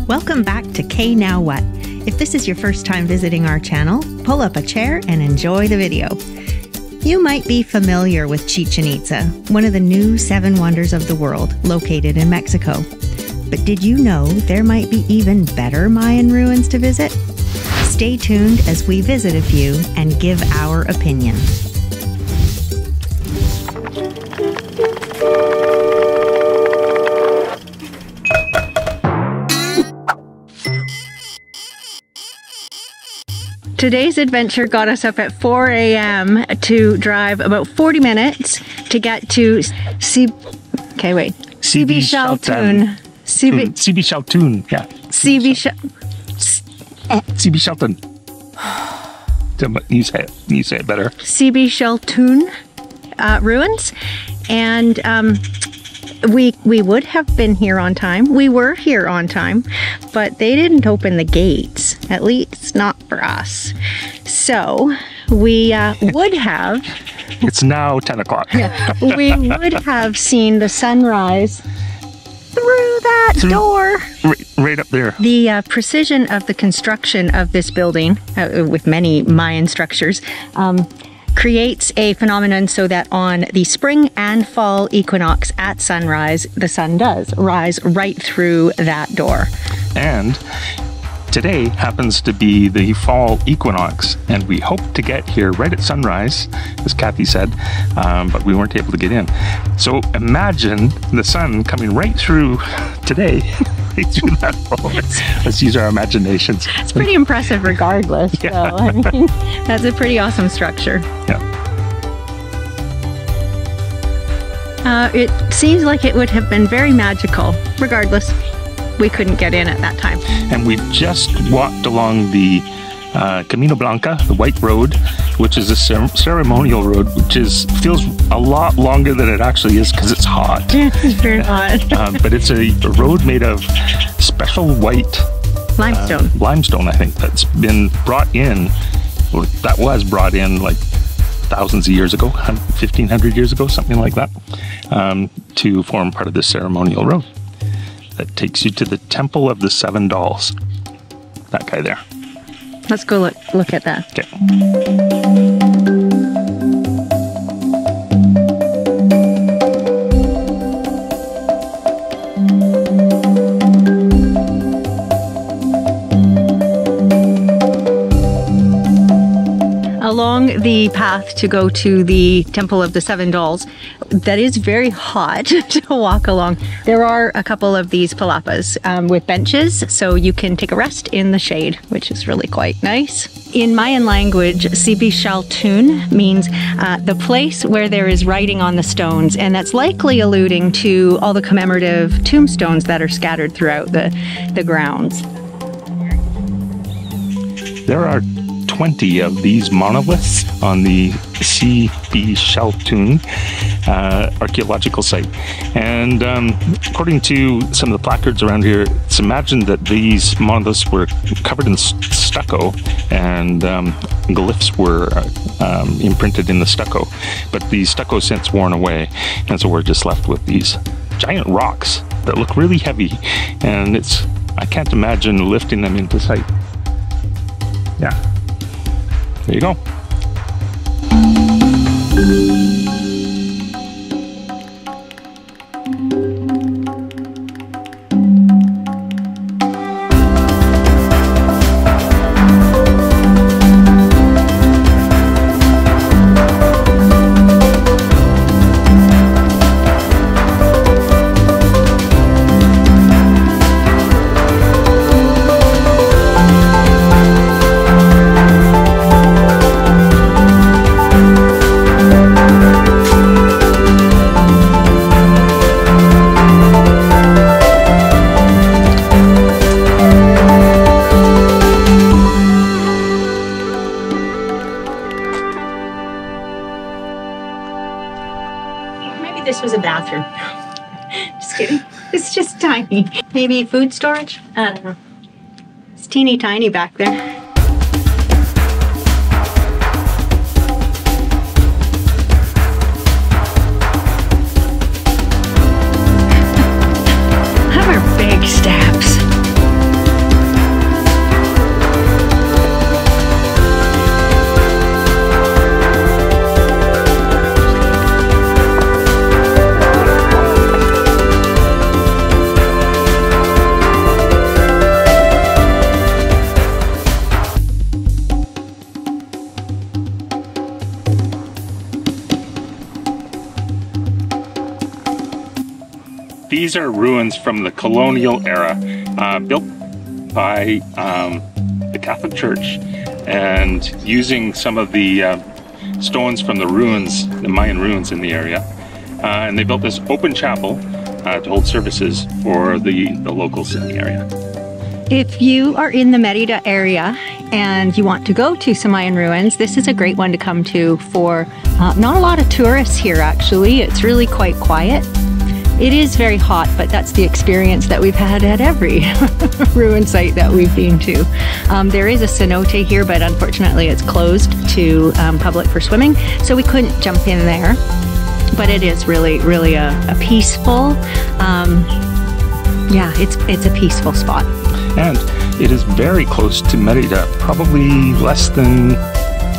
Welcome back to K Now What. If this is your first time visiting our channel, pull up a chair and enjoy the video. You might be familiar with Chichen Itza, one of the new 7 wonders of the world, located in Mexico. But did you know there might be even better Mayan ruins to visit? Stay tuned as we visit a few and give our opinion. Today's adventure got us up at 4 a.m. to drive about 40 minutes to get to Dzibilchaltún. Dzibilchaltún, yeah. Dzibilchaltún. You say it better. Dzibilchaltún ruins, and we would have been here on time. We were here on time, but they didn't open the gates, at least not for us. So we would have... It's now 10 o'clock. We would have seen the sunrise through that door. Right up there. The precision of the construction of this building, with many Mayan structures, creates a phenomenon so that on the spring and fall equinox at sunrise, the sun does rise right through that door. And today happens to be the fall equinox, and we hope to get here right at sunrise, as Kathy said, but we weren't able to get in. So imagine the sun coming right through today, right through that hole. Let's use our imaginations. It's pretty impressive regardless. Yeah. So, I mean, that's a pretty awesome structure. Yeah. It seems like it would have been very magical. Regardless, we couldn't get in at that time. And we've just walked along the Camino Blanca, the white road, which is a ceremonial road, which feels a lot longer than it actually is because it's hot. It's very hot. But it's a road made of special white limestone. Limestone, I think, that's been brought in, or that was brought in like thousands of years ago, 1,500 years ago, something like that, to form part of this ceremonial road that takes you to the Temple of the 7 Dolls. That guy there. Let's go look at that. Okay. Along the path to go to the Temple of the 7 Dolls, that is very hot to walk along. There are a couple of these palapas with benches, so you can take a rest in the shade, which is really quite nice. In Mayan language, Dzibilchaltún means the place where there is writing on the stones, and that's likely alluding to all the commemorative tombstones that are scattered throughout the grounds. There are 20 of these monoliths on the Dzibilchaltún archaeological site, and according to some of the placards around here, it's imagined that these monoliths were covered in stucco, and glyphs were imprinted in the stucco, but the stucco since worn away, and so we're just left with these giant rocks that look really heavy, and I can't imagine lifting them into sight. Yeah. There you go. This was a bathroom. Just kidding. It's just tiny. Maybe food storage? I don't know. It's teeny tiny back there. Have our big steps. these are ruins from the colonial era, built by the Catholic Church, and using some of the stones from the ruins, the Mayan ruins in the area. And they built this open chapel to hold services for the locals in the area. If you are in the Mérida area and you want to go to some Mayan ruins, this is a great one to come to for not a lot of tourists here actually. It's really quite quiet. It is very hot, but that's the experience that we've had at every ruin site that we've been to. There is a cenote here, but unfortunately it's closed to public for swimming, so we couldn't jump in there. But it is really, really a peaceful, yeah, it's a peaceful spot. And it is very close to Mérida, probably less than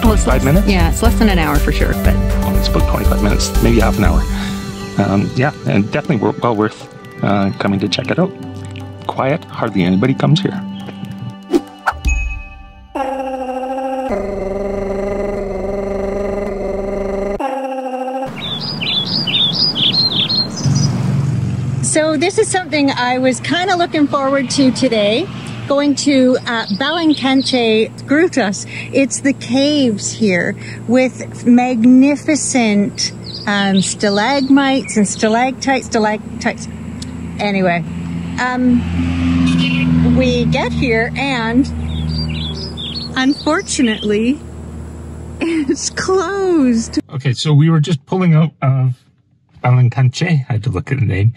5 minutes? Yeah, it's less than an hour for sure, but... Oh, it's about 25 minutes, maybe half an hour. Yeah, and definitely well worth coming to check it out. Quiet, hardly anybody comes here. So this is something I was kind of looking forward to today, going to Dzibilchaltún Grutas. It's the caves here with magnificent stalagmites and stalactites. Anyway, we get here and unfortunately it's closed. Okay, so we were just pulling out of Dzibilchaltún, I had to look at the name,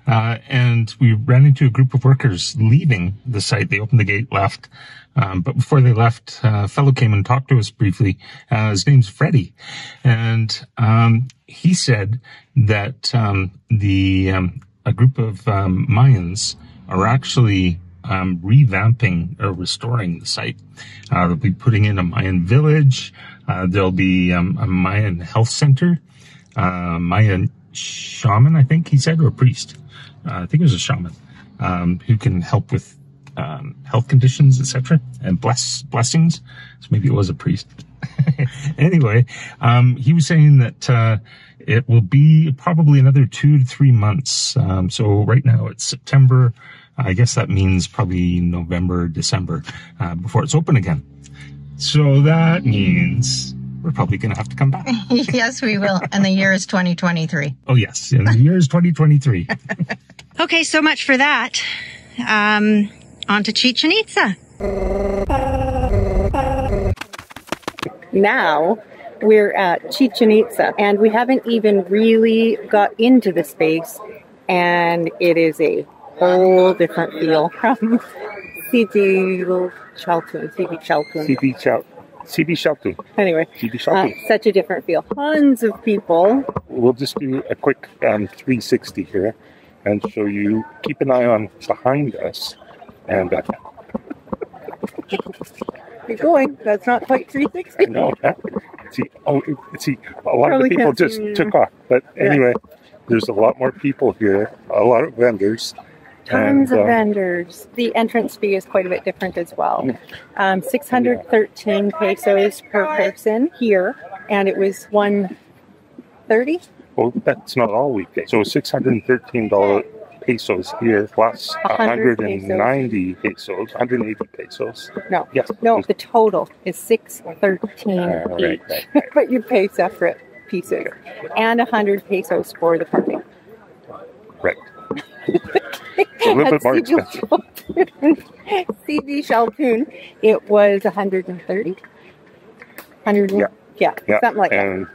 and we ran into a group of workers leaving the site. They opened the gate, left, but before they left, a fellow came and talked to us briefly. His name's Freddie, and he said that a group of Mayans are actually revamping or restoring the site. They'll be putting in a Mayan village. There'll be a Mayan health center, Mayan shaman, I think he said, or a priest. I think it was a shaman who can help with health conditions, etc., and blessings. So maybe it was a priest. Anyway, he was saying that it will be probably another 2 to 3 months. So right now it's September. I guess that means probably November, December before it's open again. So that means we're probably going to have to come back. Yes, we will. And the year is 2023. Oh, yes. And the year is 2023. Okay, so much for that. On to Chichen Itza. Now we're at Chichen Itza, and we haven't even really got into the space, and it is a whole different feel from Dzibilchaltún. Anyway, such a different feel. Tons of people. We'll just do a quick 360 here and show you. Keep an eye on behind us. And keep going. That's not quite 360. No. See, a lot of the people just took off. But anyway, there's a lot more people here. A lot of vendors. Tons of vendors. The entrance fee is quite a bit different as well. 613 pesos per person here, and it was $130. Well, that's not all we pay. So $613 pesos here plus 190 pesos, 180 pesos. No, yes. No, the total is 613 each, right. but you pay separate pieces, and 100 pesos for the parking. Right. It's a little bit more expensive. Dzibilchaltún, it was 130. 100. Yeah, something like that. And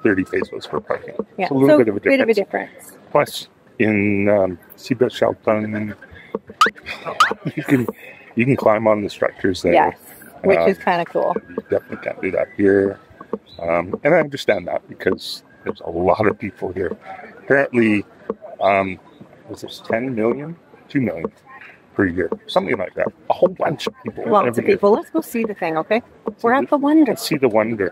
30 pesos for parking. Yeah, it's a little bit of a difference. Plus, in Dzibilchaltún, you can climb on the structures there. Yes, which is kind of cool. You definitely can't do that here. And I understand that because there's a lot of people here. Apparently, was this 10 million? 2 million per year. Something like that. A whole bunch of people. Lots of people. Let's go see the thing, okay? We're at the wonder. Let's see the wonder.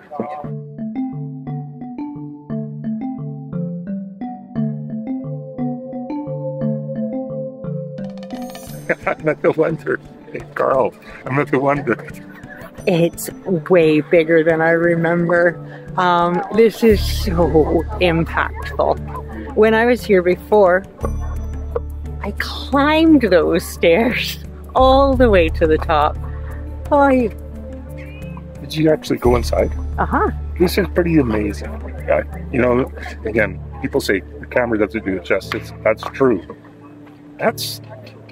I'm at the wonder. Hey, Carl, I'm at the wonder. It's way bigger than I remember. This is so impactful. When I was here before, I climbed those stairs all the way to the top. Oh, Did you actually go inside? uh-huh. This is pretty amazing. You know, again, people say the camera doesn't do it justice. That's true. That's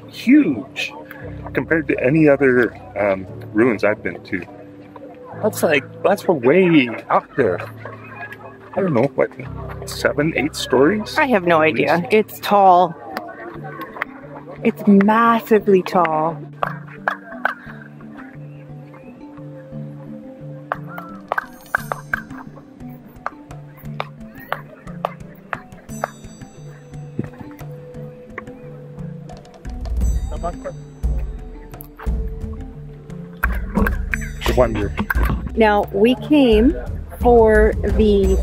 huge compared to any other ruins I've been to. That's way up there. I don't know, what, 7, 8 stories? I have no idea. It's tall. It's massively tall. The wonder. Now, we came for the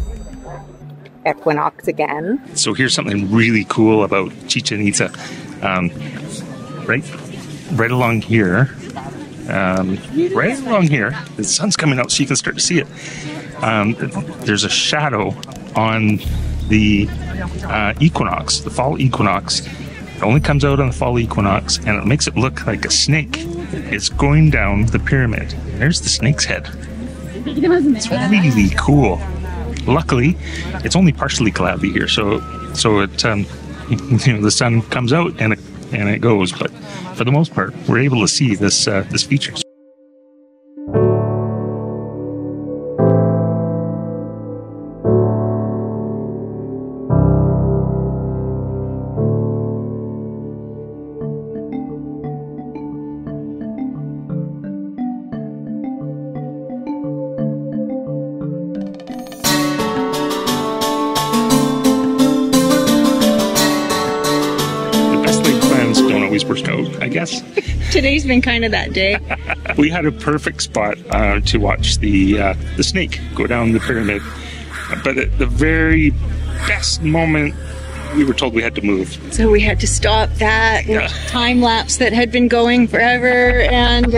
equinox again. So here's something really cool about Chichen Itza. Right along here, the sun's coming out so you can start to see it. There's a shadow on the equinox, the fall equinox. It only comes out on the fall equinox, and it makes it look like a snake is going down the pyramid. There's the snake's head. It's really cool. Luckily, it's only partially cloudy here, so it the sun comes out and it goes. But for the most part, we're able to see this feature. Work out, I guess. Today's been kind of that day. We had a perfect spot to watch the snake go down the pyramid, but at the very best moment, we were told we had to move. So we had to stop that time lapse that had been going forever, and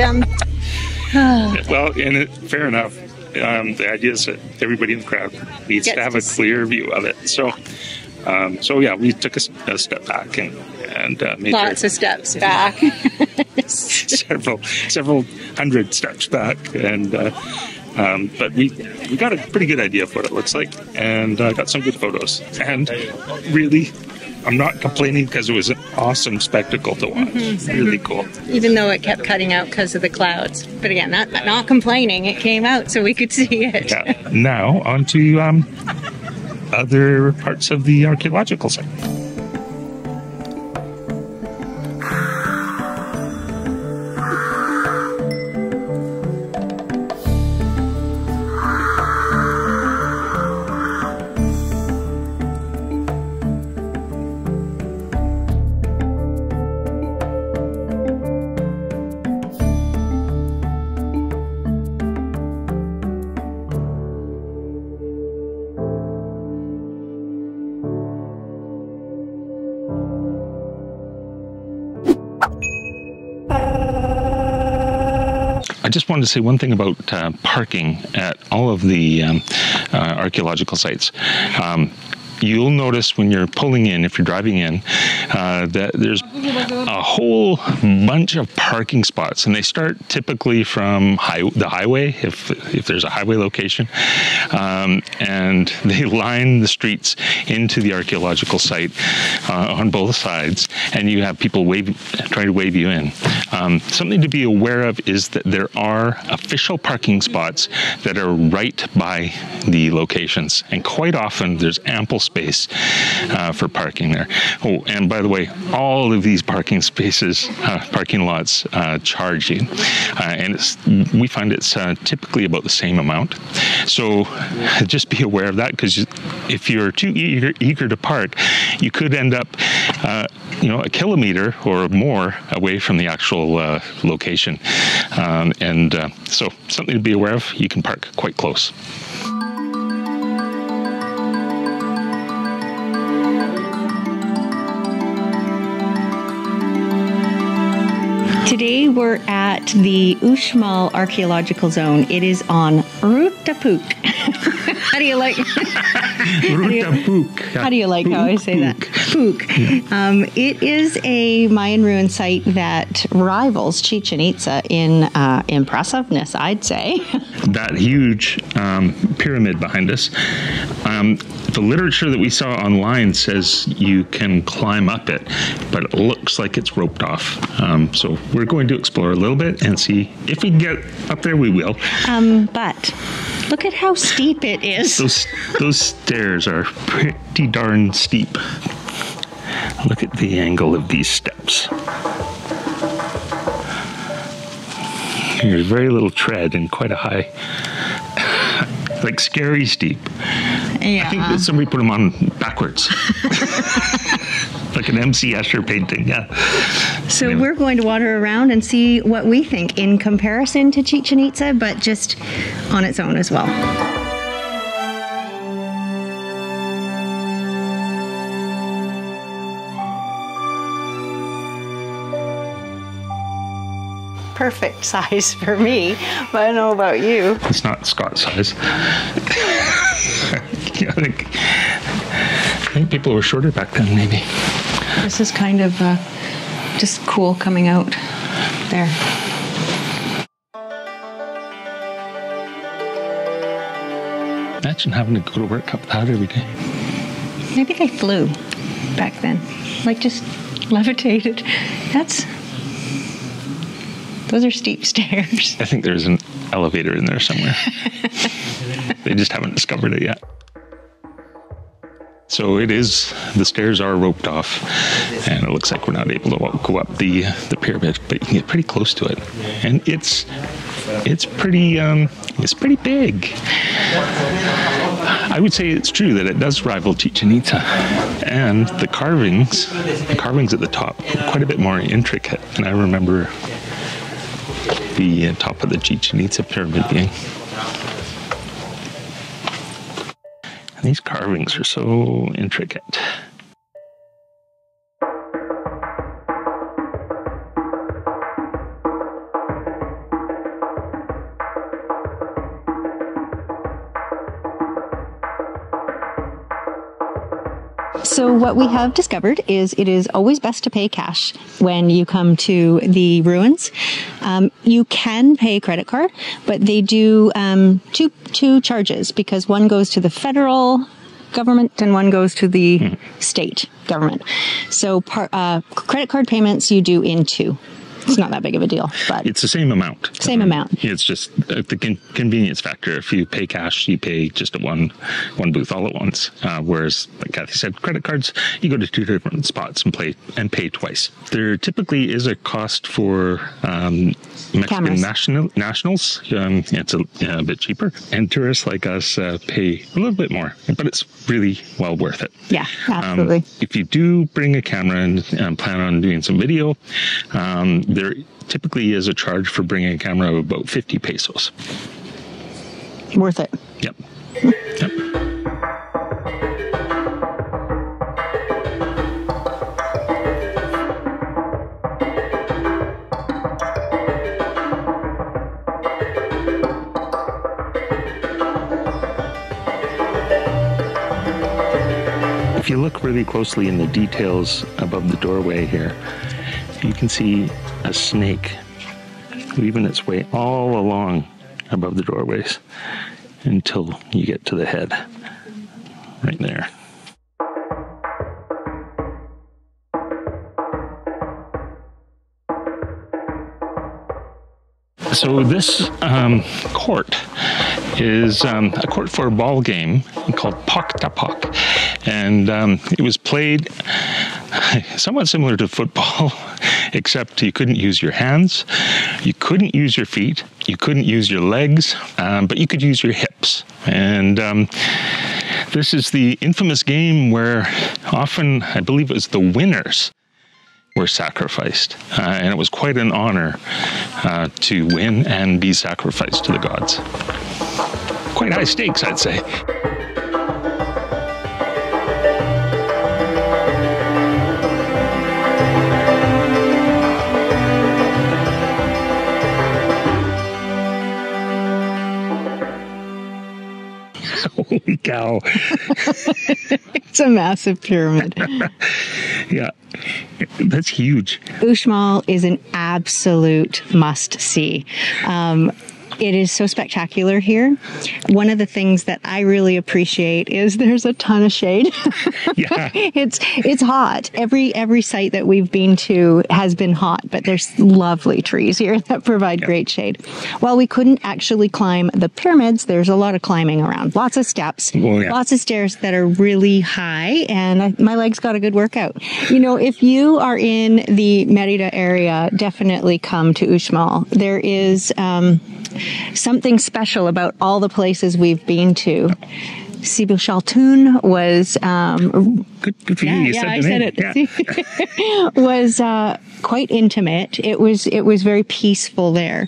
well, fair enough. The idea is that everybody in the crowd needs to have a clear view of it. So yeah, we took a step back and made lots of steps back, several hundred steps back, and but we got a pretty good idea of what it looks like, and got some good photos. And really, I'm not complaining because it was an awesome spectacle to watch. Really cool. Even though it kept cutting out because of the clouds. But again, not complaining. It came out so we could see it. Yeah. Now on to other parts of the archaeological site. I just wanted to say one thing about parking at all of the archaeological sites. You'll notice when you're pulling in, if you're driving in, that there's a whole bunch of parking spots, and they start typically from the highway, if there's a highway location, and they line the streets into the archaeological site on both sides, and you have people trying to wave you in. Something to be aware of is that there are official parking spots that are right by the locations, and quite often there's ample space for parking there. Oh, and by the way, all of these parking spaces, parking lots charge you, and we find it's typically about the same amount. So just be aware of that, because if you're too eager to park, you could end up a kilometer or more away from the actual location, so something to be aware of. You can park quite close. Today we're at the Uxmal archaeological zone. It is on Rutapuk. How do you like? How do you like how I say that? Puk. It is a Mayan ruin site that rivals Chichen Itza in impressiveness, I'd say. That huge pyramid behind us. The literature that we saw online says you can climb up it, but it looks like it's roped off. So we're going to explore a little bit and see if we can get up there. We will. But look at how steep it is. Those stairs are pretty darn steep. Look at the angle of these steps. There's very little tread and quite a high, like scary steep. Yeah. I think that somebody put them on backwards. Like an MC Escher painting, yeah. So anyway, we're going to wander around and see what we think in comparison to Chichen Itza, but just on its own as well. Perfect size for me, but I don't know about you. It's not Scott size. I think people were shorter back then, maybe. This is kind of just cool coming out there. Imagine having to go to work up that every day. Maybe they flew back then, like just levitated. Those are steep stairs. I think there's an elevator in there somewhere. They just haven't discovered it yet. So the stairs are roped off, and it looks like we're not able to go up the pyramid, but you can get pretty close to it. And it's pretty big. I would say it's true that it does rival Chichen Itza, and the carvings at the top are quite a bit more intricate than I remember the top of the Chichen Itza pyramid being. And these carvings are so intricate. So what we have discovered is it is always best to pay cash when you come to the ruins. You can pay credit card, but they do two charges, because one goes to the federal government and one goes to the state government. So credit card payments you do in two. It's not that big of a deal, but it's the same amount. Same amount. It's just the convenience factor. If you pay cash, you pay just at one booth all at once. Whereas, like Kathy said, credit cards, you go to two different spots and pay twice. There typically is a cost for Mexican nationals. It's a bit cheaper, and tourists like us pay a little bit more, but it's really well worth it. Yeah, absolutely. If you do bring a camera and plan on doing some video, there typically is a charge for bringing a camera of about 50 pesos. Worth it. Yep. Yep. If you look really closely in the details above the doorway here, you can see a snake weaving its way all along above the doorways until you get to the head right there. So this court is a court for a ball game called Pak Tapak, and it was played somewhat similar to football, except you couldn't use your hands, you couldn't use your feet, you couldn't use your legs, but you could use your hips. And this is the infamous game where often, I believe it was the winners were sacrificed, and it was quite an honor to win and be sacrificed to the gods. Quite high stakes, I'd say. Holy cow. It's a massive pyramid. Yeah, that's huge. Uxmal is an absolute must-see. It is so spectacular here. One of the things that I really appreciate is there's a ton of shade. Yeah. It's hot. Every site that we've been to has been hot, but there's lovely trees here that provide great shade. While we couldn't actually climb the pyramids, there's a lot of climbing around. Lots of steps, lots of stairs that are really high, and my legs got a good workout. You know, if you are in the Merida area, definitely come to Uxmal. There is something special about all the places we've been to. Dzibilchaltún was good for you. You said I said it. Was quite intimate. It was very peaceful there.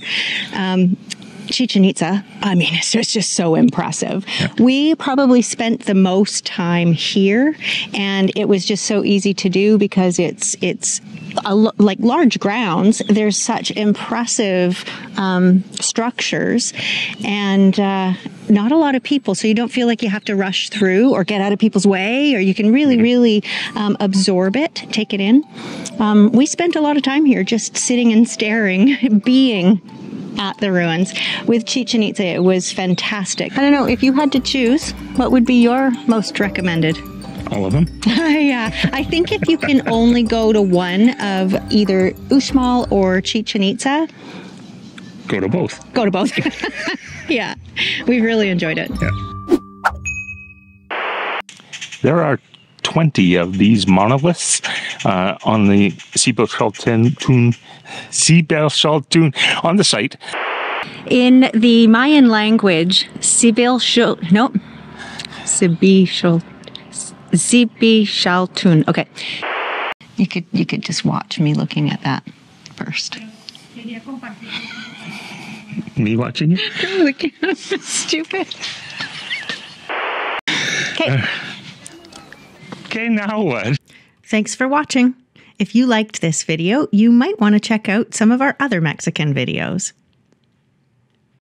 Chichen Itza, I mean, it's just so impressive. Yeah. We probably spent the most time here, and it was just so easy to do because it's like large grounds. There's such impressive structures, and not a lot of people, so you don't feel like you have to rush through or get out of people's way, or you can really absorb it, take it in. We spent a lot of time here just sitting and staring, being at the ruins. With Chichen Itza, it was fantastic. I don't know, if you had to choose, what would be your most recommended? All of them? Yeah, I think if you can only go to one of either Uxmal or Chichen Itza, go to both. Go to both. Yeah, we've really enjoyed it. Yeah. There are 20 of these monoliths on the Dzibilchaltún on the site. In the Mayan language, Dzibilchaltún. Okay. You could just watch me looking at that first. Me watching you? Oh, the camera's stupid. Okay. Okay, now what? Thanks for watching. If you liked this video, you might want to check out some of our other Mexican videos.